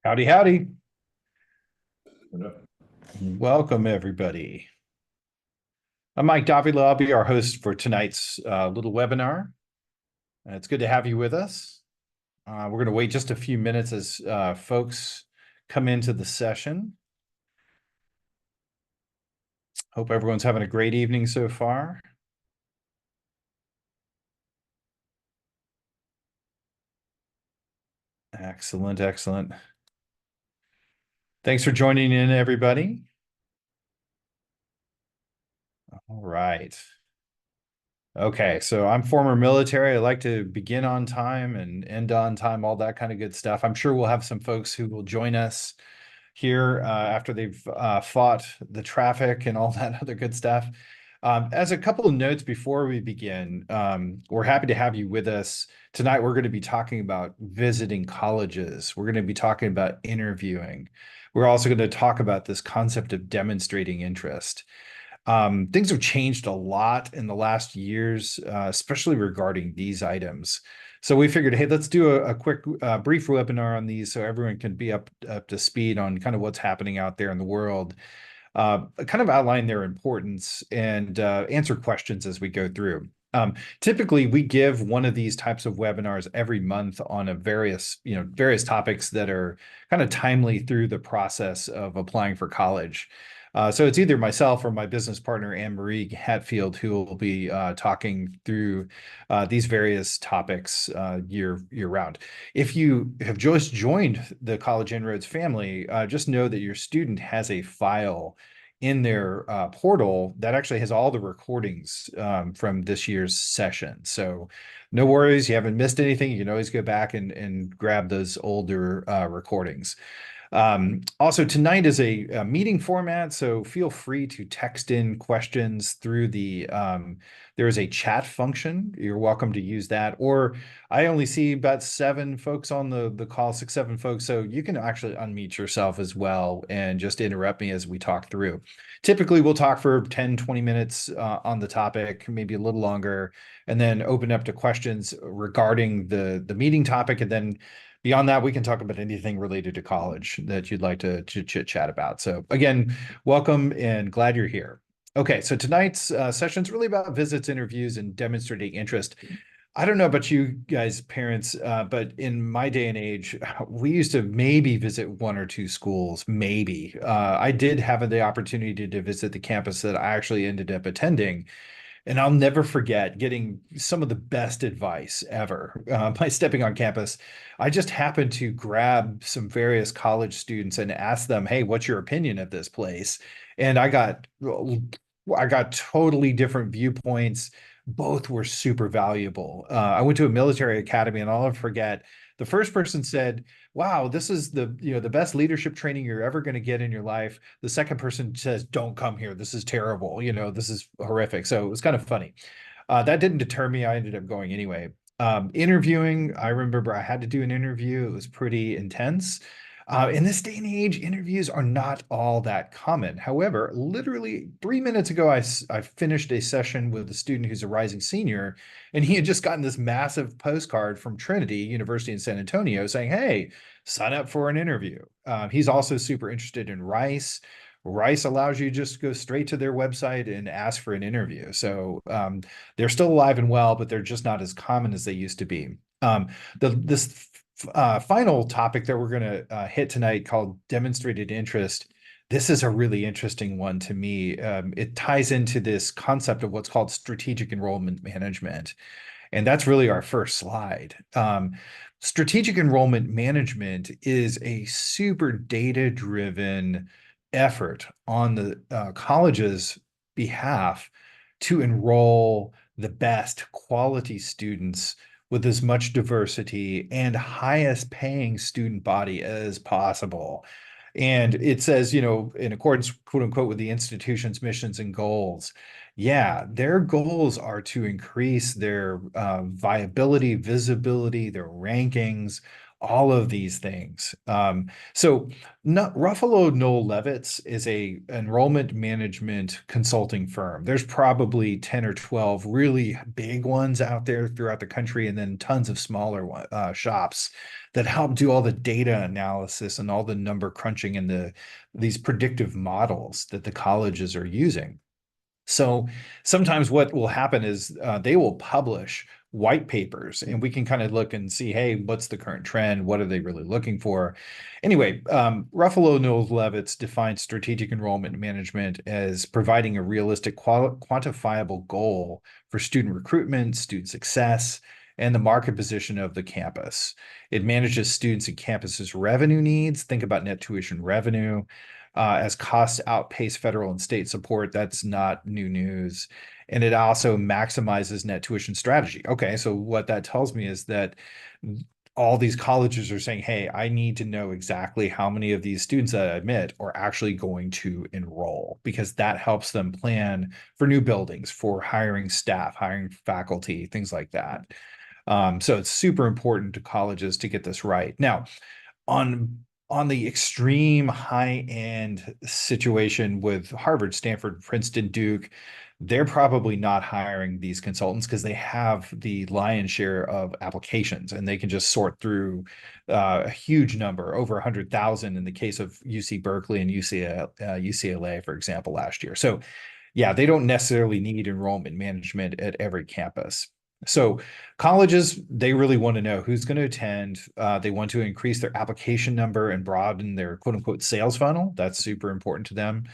Howdy, howdy. Welcome, everybody. I'm Mike Davila. I'll be our host for tonight's little webinar. It's good to have you with us. We're going to wait just a few minutes as folks come into the session. Hope everyone's having a great evening so far. Excellent, excellent. Thanks for joining in, everybody. All right. Okay, so I'm former military. I like to begin on time and end on time, all that kind of good stuff. I'm sure we'll have some folks who will join us here after they've fought the traffic and all that other good stuff. As a couple of notes before we begin, we're happy to have you with us. Tonight, we're going to be talking about visiting colleges. We're going to be talking about interviewing. We're also going to talk about this concept of demonstrating interest. Things have changed a lot in the last years, especially regarding these items. So we figured, hey, let's do a quick, brief webinar on these so everyone can be up to speed on kind of what's happening out there in the world, kind of outline their importance and answer questions as we go through. Typically, we give one of these types of webinars every month on various topics that are kind of timely through the process of applying for college. So it's either myself or my business partner, Anne-Marie Hatfield, who will be talking through these various topics year round. If you have just joined the College Inroads family, just know that your student has a file in their portal that actually has all the recordings from this year's session. So no worries, you haven't missed anything. You can always go back and grab those older recordings. Also, tonight is a meeting format, so feel free to text in questions through there is a chat function. You're welcome to use that. Or I only see about 7 folks on the call, 6, 7 folks. So you can actually unmute yourself as well and just interrupt me as we talk through. Typically, we'll talk for 10, 20 minutes on the topic, maybe a little longer, and then open up to questions regarding the meeting topic. And then beyond that, we can talk about anything related to college that you'd like to chit chat about. So again, welcome and glad you're here. Okay, so tonight's session is really about visits, interviews, and demonstrating interest. I don't know about you guys, parents, but in my day and age, we used to maybe visit 1 or 2 schools, maybe. I did have the opportunity to visit the campus that I actually ended up attending. And I'll never forget getting some of the best advice ever by stepping on campus. I just happened to grab some various college students and ask them, "Hey, what's your opinion of this place?" And I got totally different viewpoints. Both were super valuable. I went to a military academy, and I'll never forget. The first person said, "Wow, this is the best leadership training you're ever going to get in your life." The second person says, "Don't come here. This is terrible. This is horrific." So it was kind of funny. That didn't deter me. I ended up going anyway. Interviewing, I remember I had to do an interview. It was pretty intense. In this day and age, interviews are not all that common. However, literally 3 minutes ago, I finished a session with a student who's a rising senior, and he had just gotten this massive postcard from Trinity University in San Antonio saying, "Hey, sign up for an interview." He's also super interested in Rice. Rice allows you to just go straight to their website and ask for an interview. So they're still alive and well, but they're just not as common as they used to be. This final topic that we're going to hit tonight called demonstrated interest. This is a really interesting one to me. It ties into this concept of what's called strategic enrollment management. And that's really our first slide. Strategic enrollment management is a super data-driven effort on the college's behalf to enroll the best quality students with as much diversity and highest paying student body as possible. And it says, in accordance, quote unquote, with the institution's missions and goals. Yeah, their goals are to increase their viability, visibility, their rankings, all of these things. So Ruffalo Noel Levitz is a enrollment management consulting firm. There's probably 10 or 12 really big ones out there throughout the country, and then tons of smaller shops that help do all the data analysis and all the number crunching and these predictive models that the colleges are using. So sometimes what will happen is they will publish white papers and we can kind of look and see, hey, what's the current trend? What are they really looking for? Anyway, Ruffalo Knowles Levitz defines strategic enrollment management as providing a realistic, quantifiable goal for student recruitment, student success, and the market position of the campus. It manages students and campuses' revenue needs. Think about net tuition revenue as costs outpace federal and state support. That's not new news. And it also maximizes net tuition strategy. Okay, so what that tells me is that all these colleges are saying, hey, I need to know exactly how many of these students that I admit are actually going to enroll, because that helps them plan for new buildings, for hiring staff, hiring faculty, things like that. So it's super important to colleges to get this right. Now, on on the extreme high end situation with Harvard, Stanford, Princeton, Duke, they're probably not hiring these consultants because they have the lion's share of applications and they can just sort through a huge number, over 100,000 in the case of UC Berkeley and UCLA, for example, last year. So yeah, they don't necessarily need enrollment management at every campus. So colleges, they really want to know who's going to attend. They want to increase their application number and broaden their quote unquote sales funnel. That's super important to them.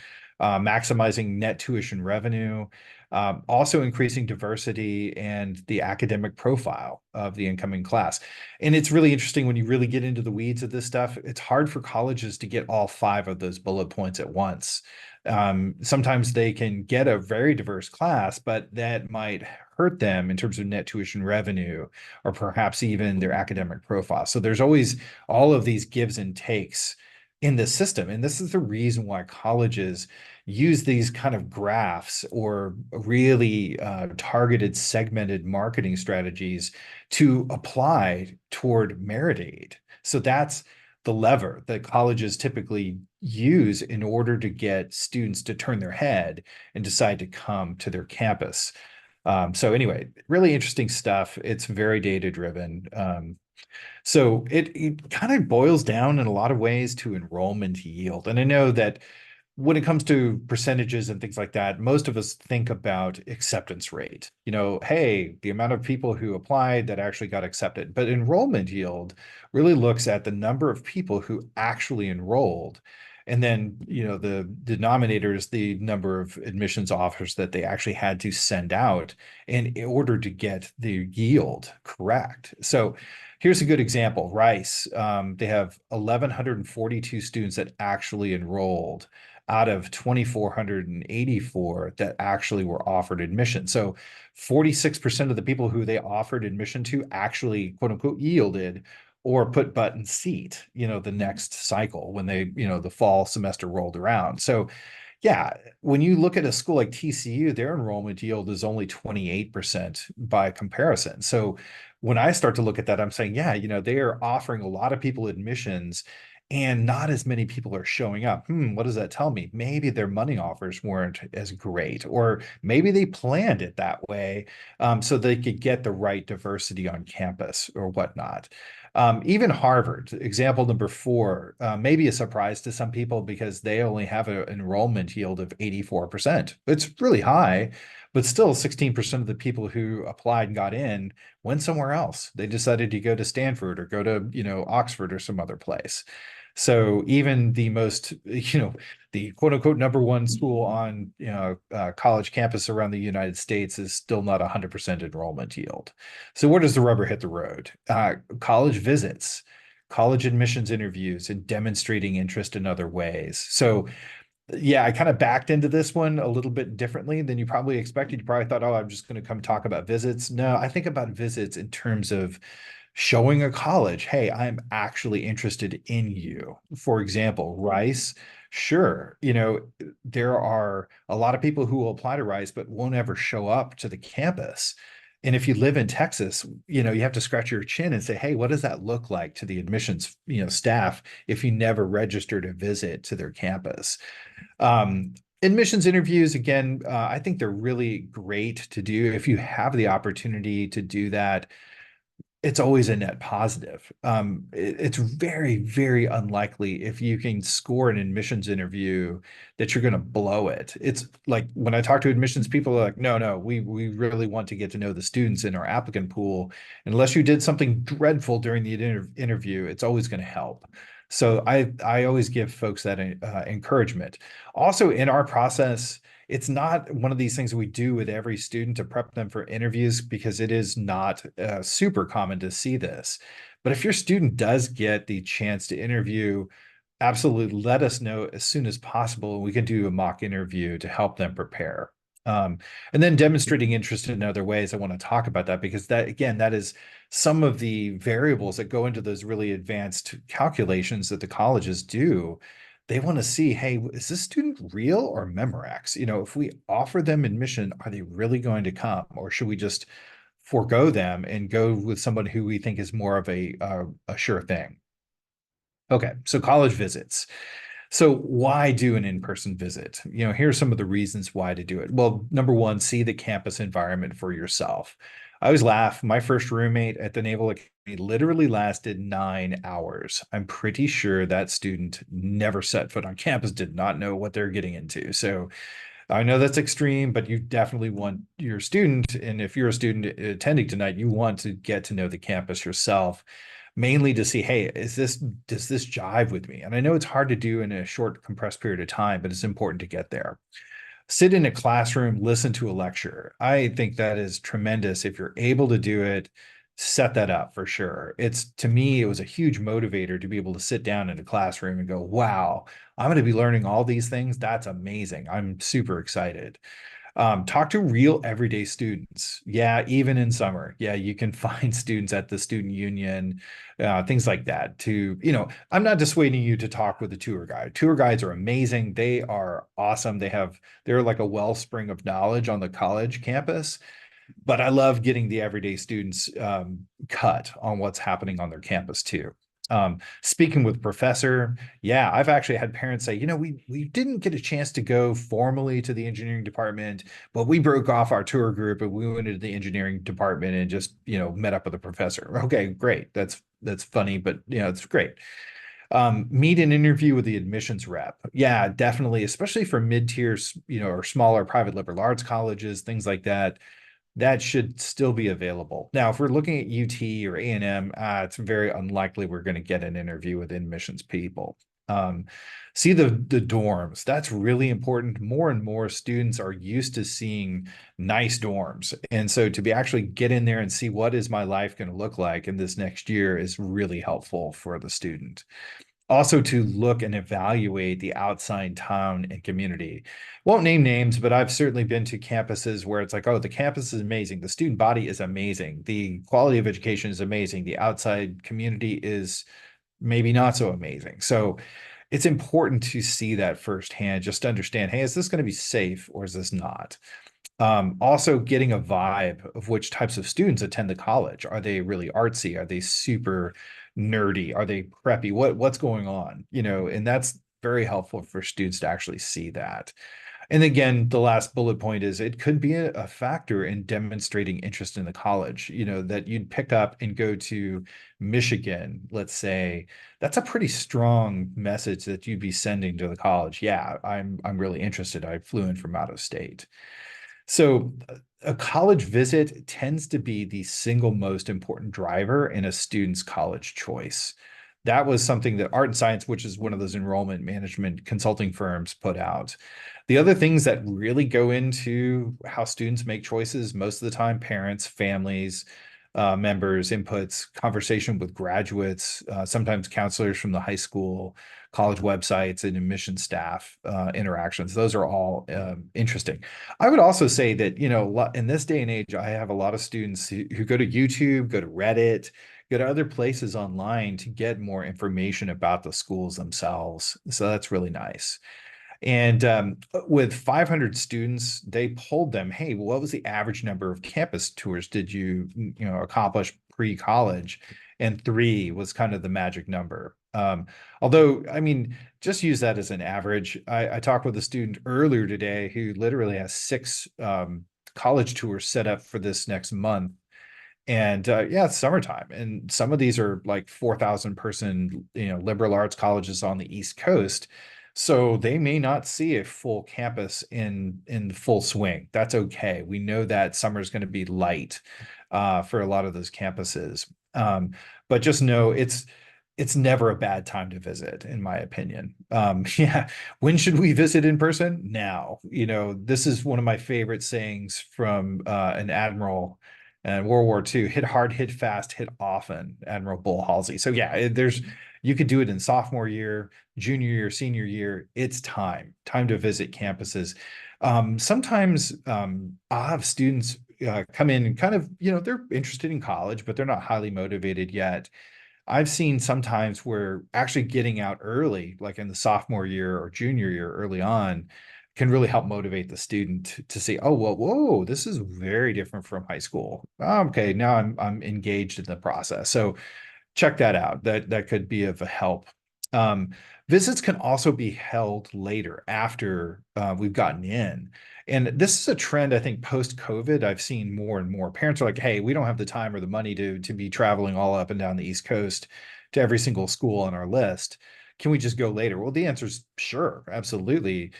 Maximizing net tuition revenue, also increasing diversity and the academic profile of the incoming class. And it's really interesting when you really get into the weeds of this stuff. It's hard for colleges to get all five of those bullet points at once. Sometimes they can get a very diverse class, but that might hurt them in terms of net tuition revenue or perhaps even their academic profile. So there's always all of these gives and takes in the system. And this is the reason why colleges use these kind of graphs or really targeted segmented marketing strategies to apply toward merit aid. So that's the lever that colleges typically use in order to get students to turn their head and decide to come to their campus. So anyway, really interesting stuff. It's very data driven. So it kind of boils down in a lot of ways to enrollment yield. And I know that when it comes to percentages and things like that, most of us think about acceptance rate. You know, hey, the amount of people who applied that actually got accepted. But enrollment yield really looks at the number of people who actually enrolled. And then, you know, the denominator is the number of admissions offers that they actually had to send out in order to get the yield correct. So here's a good example. Rice, they have 1,142 students that actually enrolled out of 2,484 that actually were offered admission. So 46% of the people who they offered admission to actually, quote unquote, yielded or put butt in seat, you know, the next cycle when they, you know, the fall semester rolled around. So yeah, when you look at a school like TCU, their enrollment yield is only 28% by comparison. So when I start to look at that, I'm saying, yeah, you know, they are offering a lot of people admissions and not as many people are showing up. What does that tell me? Maybe their money offers weren't as great, or maybe they planned it that way so they could get the right diversity on campus or whatnot. Even Harvard, example number four, may be a surprise to some people because they only have an enrollment yield of 84%. It's really high, but still 16% of the people who applied and got in went somewhere else. They decided to go to Stanford or go to, you know, Oxford or some other place. So even the most, you know, the quote unquote number one school on, you know, college campus around the United States is still not 100% enrollment yield. So where does the rubber hit the road? College visits, college admissions interviews, and demonstrating interest in other ways. So yeah, I kind of backed into this one a little bit differently than you probably expected. You probably thought, oh, I'm just going to come talk about visits. No, I think about visits in terms of showing a college, hey, I'm actually interested in you. For example, Rice, sure, you know, there are a lot of people who will apply to Rice but won't ever show up to the campus. And if you live in Texas, you have to scratch your chin and say, hey, what does that look like to the admissions, staff if you never registered a visit to their campus? Um, Admissions interviews, again, I think they're really great to do if you have the opportunity to do that. It's always a net positive. It's very, very unlikely if you can score an admissions interview that you're going to blow it. It's like when I talk to admissions people, are like, no, no, we really want to get to know the students in our applicant pool. Unless you did something dreadful during the interview, it's always going to help. So I always give folks that encouragement. Also, in our process, it's not one of these things we do with every student to prep them for interviews because it is not super common to see this. But if your student does get the chance to interview, absolutely let us know as soon as possible. We can do a mock interview to help them prepare. Um, and then demonstrating interest in other ways. I want to talk about that because that, again, that is some of the variables that go into those really advanced calculations that the colleges do. They want to see, hey, is this student real or Memorex? If we offer them admission, are they really going to come, or should we just forego them and go with someone who we think is more of a sure thing? Okay, so college visits. So why do an in-person visit? Here's some of the reasons why to do it. Well, number one, see the campus environment for yourself. I always laugh. My first roommate at the Naval Academy literally lasted 9 hours. I'm pretty sure that student never set foot on campus, did not know what they're getting into. So I know that's extreme, but you definitely want your student, and if you're a student attending tonight, you want to get to know the campus yourself, mainly to see, hey, does this jive with me? And I know it's hard to do in a short, compressed period of time, but it's important to get there. Sit in a classroom, listen to a lecture. I think that is tremendous. If you're able to do it, set that up for sure. To me, it was a huge motivator to be able to sit down in a classroom and go, wow, I'm going to be learning all these things. That's amazing. I'm super excited. Talk to real everyday students. Yeah, even in summer. Yeah, you can find students at the student union, things like that. I'm not dissuading you to talk with a tour guide. Tour guides are amazing. They are awesome. They're like a wellspring of knowledge on the college campus. But I love getting the everyday students cut on what's happening on their campus too. Speaking with professor, yeah, I've actually had parents say, we didn't get a chance to go formally to the engineering department, but we broke off our tour group and we went into the engineering department and just, met up with the professor. Okay, great. That's funny, but it's great. Meet and interview with the admissions rep. Yeah, definitely, especially for mid-tier, or smaller private liberal arts colleges, things like that. That should still be available. Now, if we're looking at UT or A&M, it's very unlikely we're going to get an interview with admissions people. See the dorms. That's really important. More and more students are used to seeing nice dorms. And so to be actually get in there and see what is my life going to look like in this next year is really helpful for the student. Also to look and evaluate the outside town and community. Won't name names, but I've certainly been to campuses where it's like, oh, the campus is amazing. The student body is amazing. The quality of education is amazing. The outside community is maybe not so amazing. So it's important to see that firsthand, just to understand, hey, is this going to be safe or is this not? Also getting a vibe of which types of students attend the college. Are they really artsy? Are they super nerdy? Are they preppy? What's going on? And that's very helpful for students to actually see that. And again, the last bullet point is it could be a factor in demonstrating interest in the college, that you'd pick up and go to Michigan, let's say. That's a pretty strong message that you'd be sending to the college. Yeah, I'm really interested. I flew in from out of state. So a college visit tends to be the single most important driver in a student's college choice. That was something that Art and Science, which is one of those enrollment management consulting firms, put out. The other things that really go into how students make choices, most of the time, parents, families, members, inputs, conversation with graduates, sometimes counselors from the high school, college websites, and admission staff interactions. Those are all interesting. I would also say that, in this day and age, I have a lot of students who go to YouTube, go to Reddit, go to other places online to get more information about the schools themselves. So that's really nice. And with 500 students, they polled them, hey, what was the average number of campus tours did you accomplish pre-college? And three was kind of the magic number. Although, I mean, just use that as an average. I talked with a student earlier today who literally has six college tours set up for this next month. And yeah, it's summertime, and some of these are like 4,000 person, liberal arts colleges on the East Coast. So they may not see a full campus in full swing. That's okay. We know that summer is going to be light for a lot of those campuses. But just know it's never a bad time to visit, in my opinion. Yeah, when should we visit in person? Now. This is one of my favorite sayings from an admiral and World War II: hit hard, hit fast, hit often, Admiral Bull Halsey. So yeah, you could do it in sophomore year, junior year, senior year. It's time to visit campuses. Sometimes I'll have students come in and kind of, they're interested in college, but they're not highly motivated yet. I've seen sometimes where actually getting out early, like in the sophomore year or junior year early on, can really help motivate the student to say, oh, well, whoa, this is very different from high school. Okay, now I'm engaged in the process. So check that out. That could be of a help. Um, Visits can also be held later after we've gotten in. And this is a trend, I think, post-COVID, I've seen more and more. Parents are like, hey, we don't have the time or the money to be traveling all up and down the East Coast to every single school on our list. Can we just go later? Well, the answer is sure, absolutely.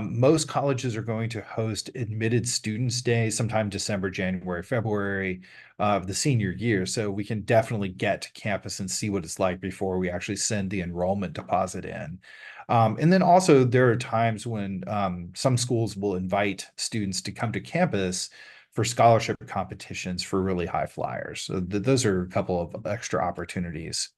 Most colleges are going to host Admitted Students Day sometime December, January, February of the senior year. So we can definitely get to campus and see what it's like before we actually send the enrollment deposit in. And then also there are times when some schools will invite students to come to campus for scholarship competitions for really high flyers. So those are a couple of extra opportunities.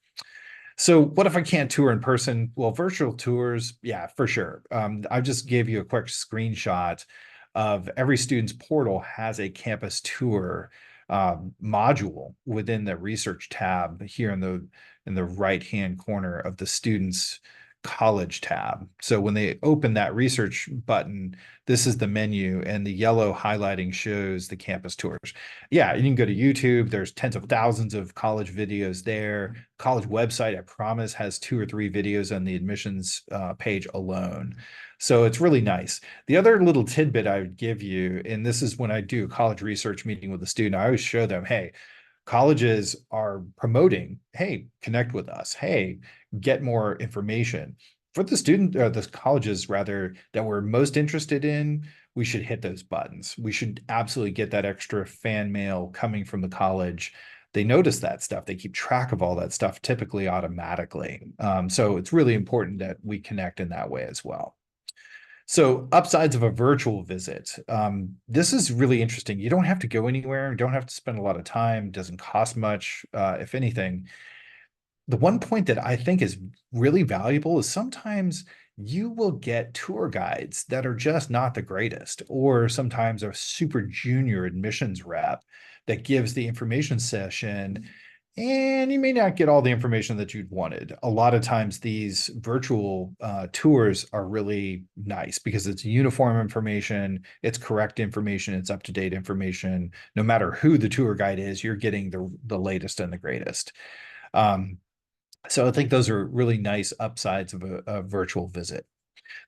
So what if I can't tour in person? Well, virtual tours, yeah, for sure. I just gave you a quick screenshot of every student's portal has a campus tour module within the research tab here in the right-hand corner of the student's college tab. So when they open that research button, this is the menu, and the yellow highlighting shows the campus tours. Yeah, you can go to YouTube. There's tens of thousands of college videos there. College website, I promise, has 2 or 3 videos on the admissions page alone. So it's really nice. The other little tidbit I would give you, and this is when I do a college research meeting with a student, I always show them, hey, colleges are promoting, hey, connect with us. Hey, get more information. For the colleges rather, that we're most interested in, we should hit those buttons. We should absolutely get that extra fan mail coming from the college. They notice that stuff. They keep track of all that stuff typically automatically. So it's really important that we connect in that way as well. So upsides of a virtual visit. This is really interesting. You don't have to go anywhere. You don't have to spend a lot of time. Doesn't cost much, if anything. The one point that I think is really valuable is sometimes you will get tour guides that are just not the greatest, or sometimes a super junior admissions rep that gives the information session, and you may not get all the information that you'd wanted. A lot of times these virtual tours are really nice because it's uniform information, it's correct information, it's up-to-date information. No matter who the tour guide is, you're getting the latest and the greatest. So I think those are really nice upsides of a virtual visit.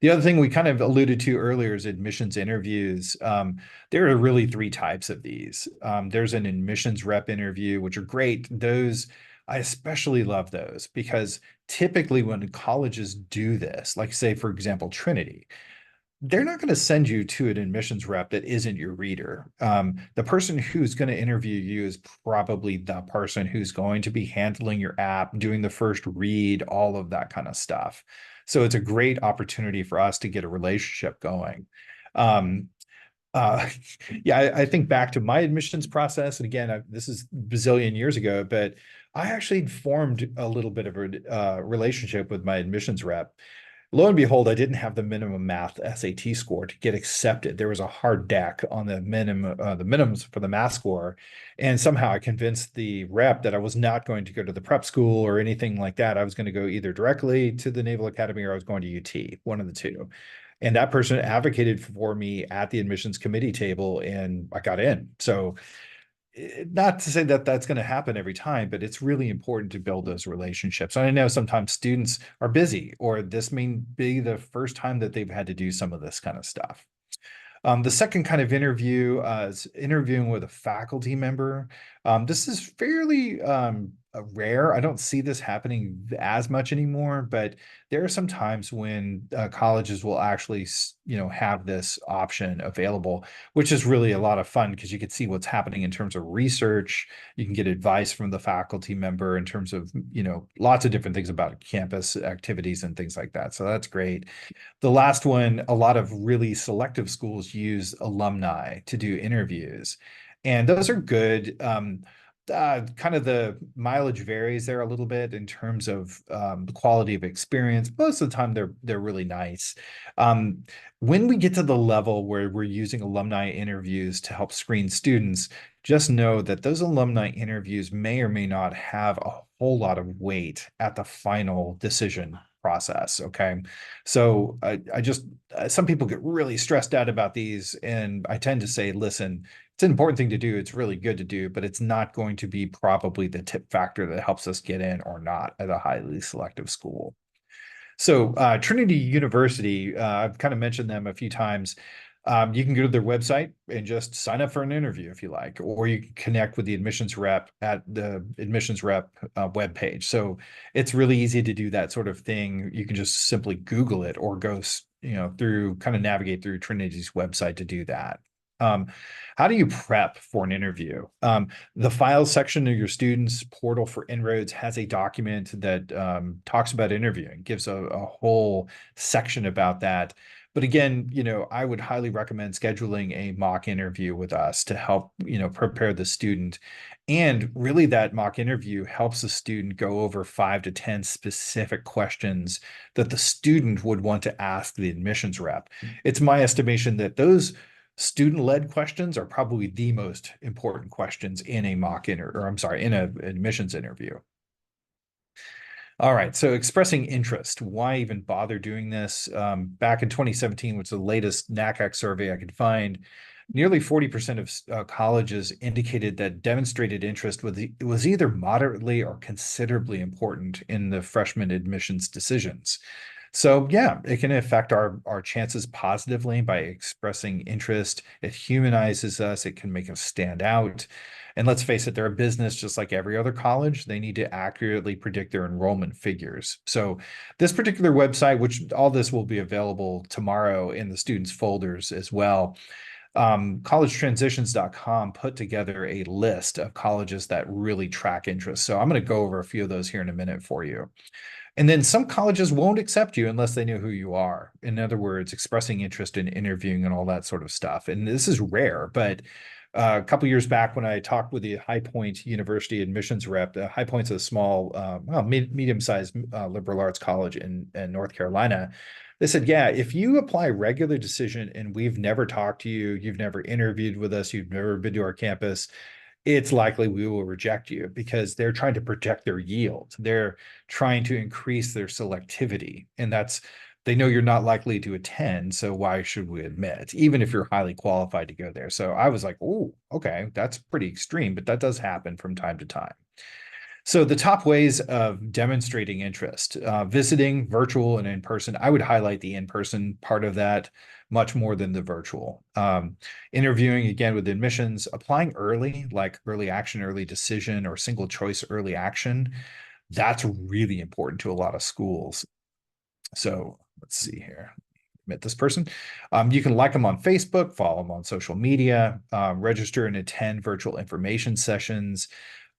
The other thing we kind of alluded to earlier is admissions interviews. There are really 3 types of these. There's an admissions rep interview, which are great. Those, I especially love those because typically when colleges do this, like say, for example, Trinity, they're not going to send you to an admissions rep that isn't your reader. The person who's going to interview you is probably the person who's going to be handling your app, doing the first read, all of that kind of stuff. So it's a great opportunity for us to get a relationship going. Um, uh, yeah, I think back to my admissions process, and again, this is bazillion years ago, but I actually formed a little bit of a relationship with my admissions rep. lo and behold, I didn't have the minimum math SAT score to get accepted. There was a hard deck on the minimums for the math score, and somehow I convinced the rep that I was not going to go to the prep school or anything like that. I was going to go either directly to the Naval Academy or I was going to UT, one of the two. And that person advocated for me at the admissions committee table, and I got in. So not to say that that's going to happen every time, but it's really important to build those relationships. And I know sometimes students are busy, or this may be the first time that they've had to do some of this kind of stuff. The second kind of interview is interviewing with a faculty member. This is fairly rare. I don't see this happening as much anymore, but there are some times when colleges will actually, have this option available, which is really a lot of fun because you can see what's happening in terms of research. You can get advice from the faculty member in terms of, lots of different things about campus activities and things like that. So that's great. The last one, a lot of really selective schools use alumni to do interviews, and those are good. Kind of the mileage varies there a little bit in terms of the quality of experience. Most of the time, they're really nice. Um, when we get to the level where we're using alumni interviews to help screen students, just know that those alumni interviews may or may not have a whole lot of weight at the final decision process. Okay. So I just, some people get really stressed out about these. And I tend to say, listen, it's an important thing to do. It's really good to do, but it's not going to be probably the tip factor that helps us get in or not at a highly selective school. So Trinity University, I've kind of mentioned them a few times. You can go to their website and just sign up for an interview if you like, or you can connect with the admissions rep at the admissions rep webpage. So it's really easy to do that sort of thing. You can just simply Google it or go, through kind of navigate through Trinity's website to do that. Um, how do you prep for an interview? The files section of your students portal for Inroads has a document that talks about interviewing, gives a whole section about that. But again, I would highly recommend scheduling a mock interview with us to help, prepare the student. And really, that mock interview helps the student go over 5 to 10 specific questions that the student would want to ask the admissions rep. It's my estimation that those student-led questions are probably the most important questions in a in an admissions interview. All right, so expressing interest. Why even bother doing this? Back in 2017, which is the latest NACAC survey I could find, nearly 40% of colleges indicated that demonstrated interest was either moderately or considerably important in the freshman admissions decisions. So yeah, it can affect our chances positively by expressing interest. It humanizes us. It can make us stand out. And let's face it, they're a business just like every other college. They need to accurately predict their enrollment figures. So this particular website, which all this will be available tomorrow in the students' folders as well, collegetransitions.com put together a list of colleges that really track interest. So I'm going to go over a few of those here in a minute for you. And then some colleges won't accept you unless they know who you are. In other words, expressing interest in interviewing and all that sort of stuff. And this is rare, but a couple years back when I talked with the High Point University admissions rep, High Point's a small, medium-sized liberal arts college in North Carolina. They said, yeah, if you apply regular decision and we've never talked to you, you've never interviewed with us, you've never been to our campus, it's likely we will reject you because they're trying to protect their yield. They're trying to increase their selectivity. And they know you're not likely to attend. So why should we admit, even if you're highly qualified to go there? So I was like, oh, okay, that's pretty extreme, but that does happen from time to time. So the top ways of demonstrating interest, visiting, virtual, and in person. I would highlight the in-person part of that much more than the virtual. Interviewing again with admissions, applying early, like early action, early decision, or single choice early action. That's really important to a lot of schools. So let's see here. Met this person. You can like them on Facebook, follow them on social media, register and attend virtual information sessions.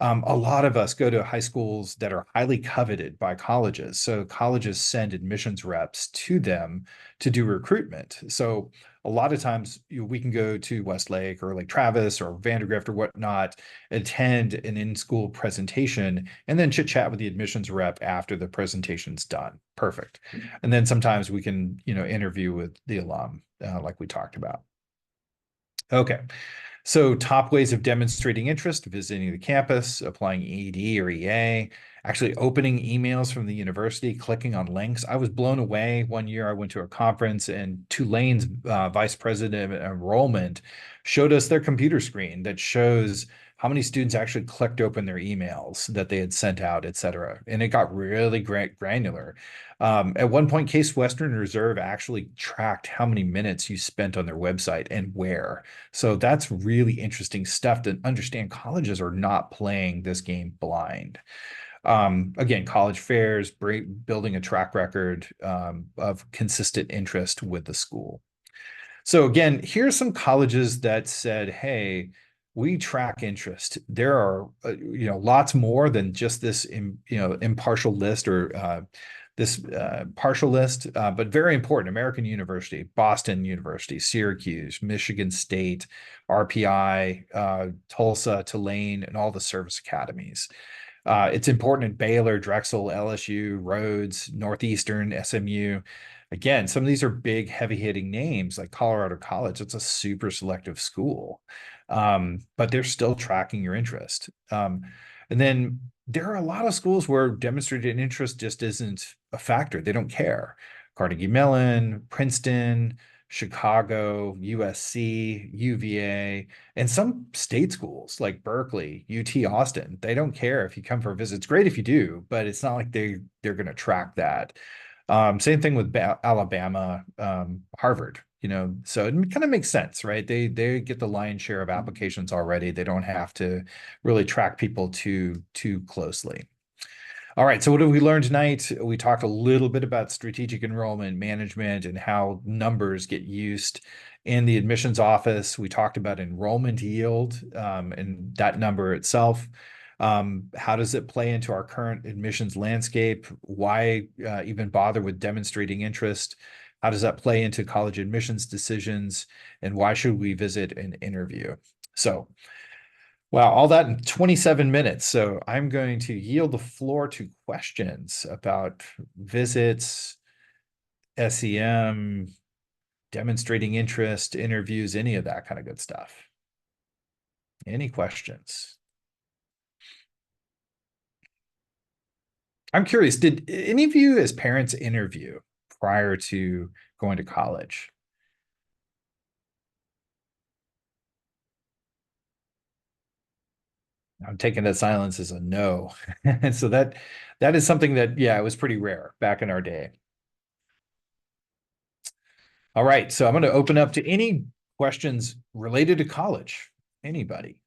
A lot of us go to high schools that are highly coveted by colleges. So colleges send admissions reps to them to do recruitment. So a lot of times we can go to Westlake or Lake Travis or Vandergrift or whatnot, attend an in-school presentation, and then chit chat with the admissions rep after the presentation's done. Perfect. And then sometimes we can, interview with the alum, like we talked about. Okay. So top ways of demonstrating interest: visiting the campus, applying ED or EA, actually opening emails from the university, clicking on links. I was blown away one year. I went to a conference and Tulane's vice president of enrollment showed us their computer screen that shows how many students actually clicked open their emails that they had sent out, et cetera. And it got really granular. At one point, Case Western Reserve actually tracked how many minutes you spent on their website and where. So that's really interesting stuff to understand. Colleges are not playing this game blind. Again, college fairs, building a track record of consistent interest with the school. So again, here's some colleges that said, hey, we track interest. There are, lots more than just this, impartial list or this partial list, but very important. American University, Boston University, Syracuse, Michigan State, RPI, Tulsa, Tulane, and all the service academies. It's important in Baylor, Drexel, LSU, Rhodes, Northeastern, SMU. Again, some of these are big, heavy-hitting names like Colorado College. It's a super selective school, but they're still tracking your interest. And then there are a lot of schools where demonstrated interest just isn't a factor. They don't care. Carnegie Mellon, Princeton, Chicago, USC, UVA, and some state schools like Berkeley, UT Austin. They don't care if you come for a visit. It's great if you do, but it's not like they're going to track that. Same thing with Alabama, Harvard. So it kind of makes sense, right? They get the lion's share of applications already. They don't have to really track people too closely. All right, so what have we learned tonight? We talked a little bit about strategic enrollment management and how numbers get used in the admissions office. We talked about enrollment yield and that number itself. How does it play into our current admissions landscape? Why even bother with demonstrating interest? How does that play into college admissions decisions? And why should we visit an interview? So, wow, all that in 27 minutes. So I'm going to yield the floor to questions about visits, SEM, demonstrating interest, interviews, any of that kind of good stuff. Any questions? I'm curious, did any of you as parents interview prior to going to college? I'm taking that silence as a no. And so that is something that, yeah, it was pretty rare back in our day. All right, so I'm going to open up to any questions related to college. Anybody?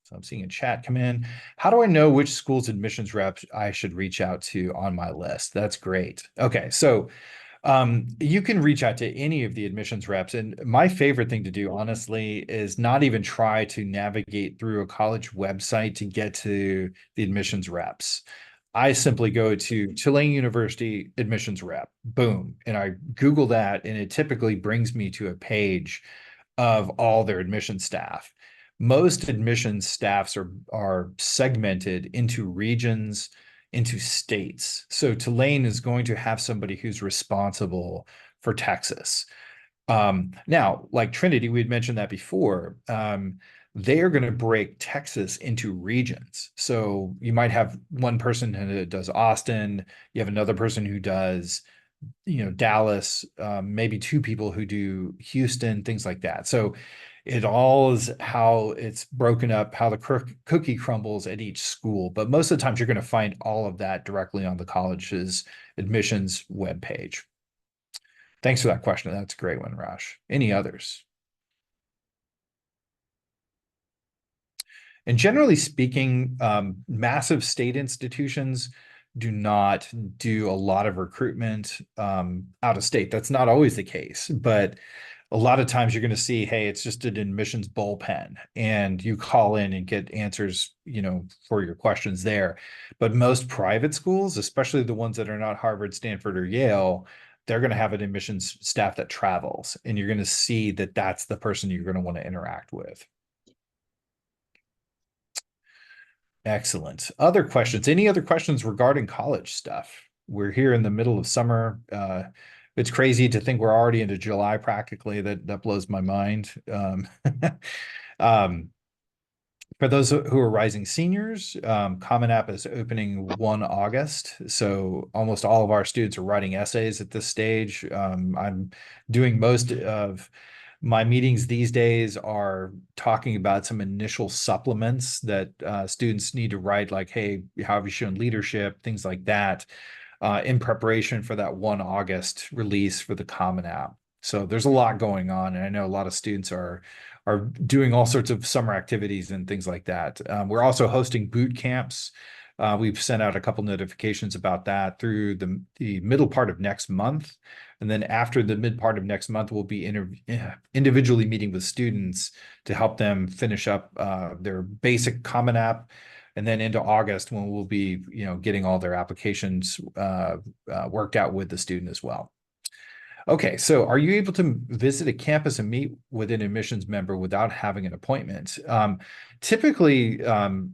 So I'm seeing a chat come in. How do I know which school's admissions reps I should reach out to on my list? That's great. Okay, so you can reach out to any of the admissions reps. And my favorite thing to do, honestly, is not even try to navigate through a college website to get to the admissions reps. I simply go to Tulane University admissions rep, boom, and I Google that, and it typically brings me to a page of all their admission staff. Most admissions staffs are segmented into regions, into states. So Tulane is going to have somebody who's responsible for Texas. Now, like Trinity, we'd mentioned that before. They are going to break Texas into regions. So you might have one person who does Austin, you have another person who does, Dallas, maybe two people who do Houston, things like that. So it all is how it's broken up, how the cookie crumbles at each school. But most of the times you're going to find all of that directly on the college's admissions webpage. Thanks for that question. That's a great one, Raj. Any others? And generally speaking, massive state institutions do not do a lot of recruitment out of state. That's not always the case, but a lot of times you're going to see, hey, it's just an admissions bullpen, and you call in and get answers, for your questions there. But most private schools, especially the ones that are not Harvard, Stanford, or Yale, they're going to have an admissions staff that travels, and you're going to see that that's the person you're going to want to interact with. Excellent. Other questions? Any other questions regarding college stuff? We're here in the middle of summer. It's crazy to think we're already into July practically. That blows my mind. Um, for those who are rising seniors, Common App is opening 1 August. So almost all of our students are writing essays at this stage. I'm doing most of my meetings these days are talking about some initial supplements that students need to write, like, hey, how have you shown leadership, things like that, in preparation for that 1 August release for the Common App. So there's a lot going on, and I know a lot of students are doing all sorts of summer activities and things like that. We're also hosting boot camps. We've sent out a couple notifications about that through the middle part of next month. And then after the mid part of next month, we'll be individually meeting with students to help them finish up their basic Common App. And then into August, when we'll be, getting all their applications worked out with the student as well. Okay, so are you able to visit a campus and meet with an admissions member without having an appointment? Typically,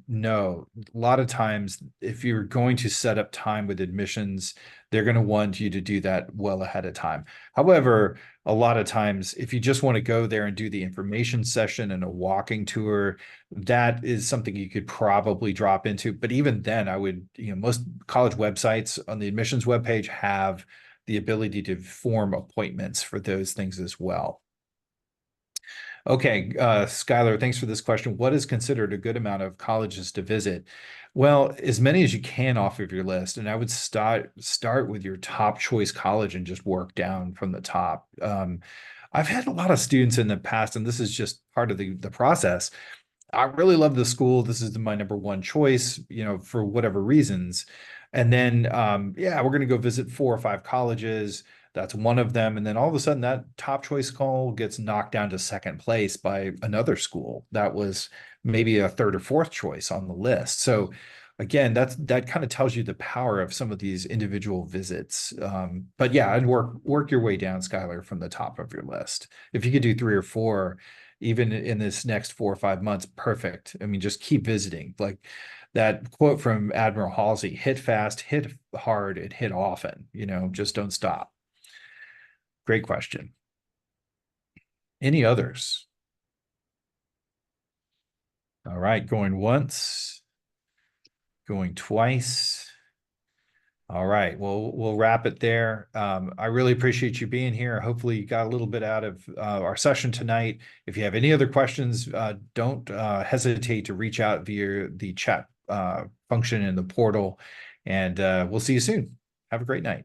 no. A lot of times, if you're going to set up time with admissions, they're going to want you to do that well ahead of time. However, a lot of times, if you just want to go there and do the information session and a walking tour, that is something you could probably drop into. But even then, I would, most college websites on the admissions webpage have the ability to form appointments for those things as well. Okay, Skylar, thanks for this question. What is considered a good amount of colleges to visit? Well, as many as you can off of your list, and I would start with your top choice college and just work down from the top. I've had a lot of students in the past, and this is just part of the process. I really love the school. This is my number one choice, for whatever reasons. And then, yeah, we're going to go visit 4 or 5 colleges. That's one of them. And then all of a sudden, that top choice call gets knocked down to second place by another school that was maybe a third or fourth choice on the list. So, again, that kind of tells you the power of some of these individual visits. But yeah, I'd work your way down, Skylar, from the top of your list. If you could do 3 or 4, even in this next 4 or 5 months, perfect. I mean, just keep visiting. Like that quote from Admiral Halsey: hit fast, hit hard, and hit often, just don't stop. Great question. Any others? All right, going once, going twice. All right, well, we'll wrap it there. I really appreciate you being here. Hopefully you got a little bit out of our session tonight. If you have any other questions, don't hesitate to reach out via the chat function in the portal, and we'll see you soon. Have a great night.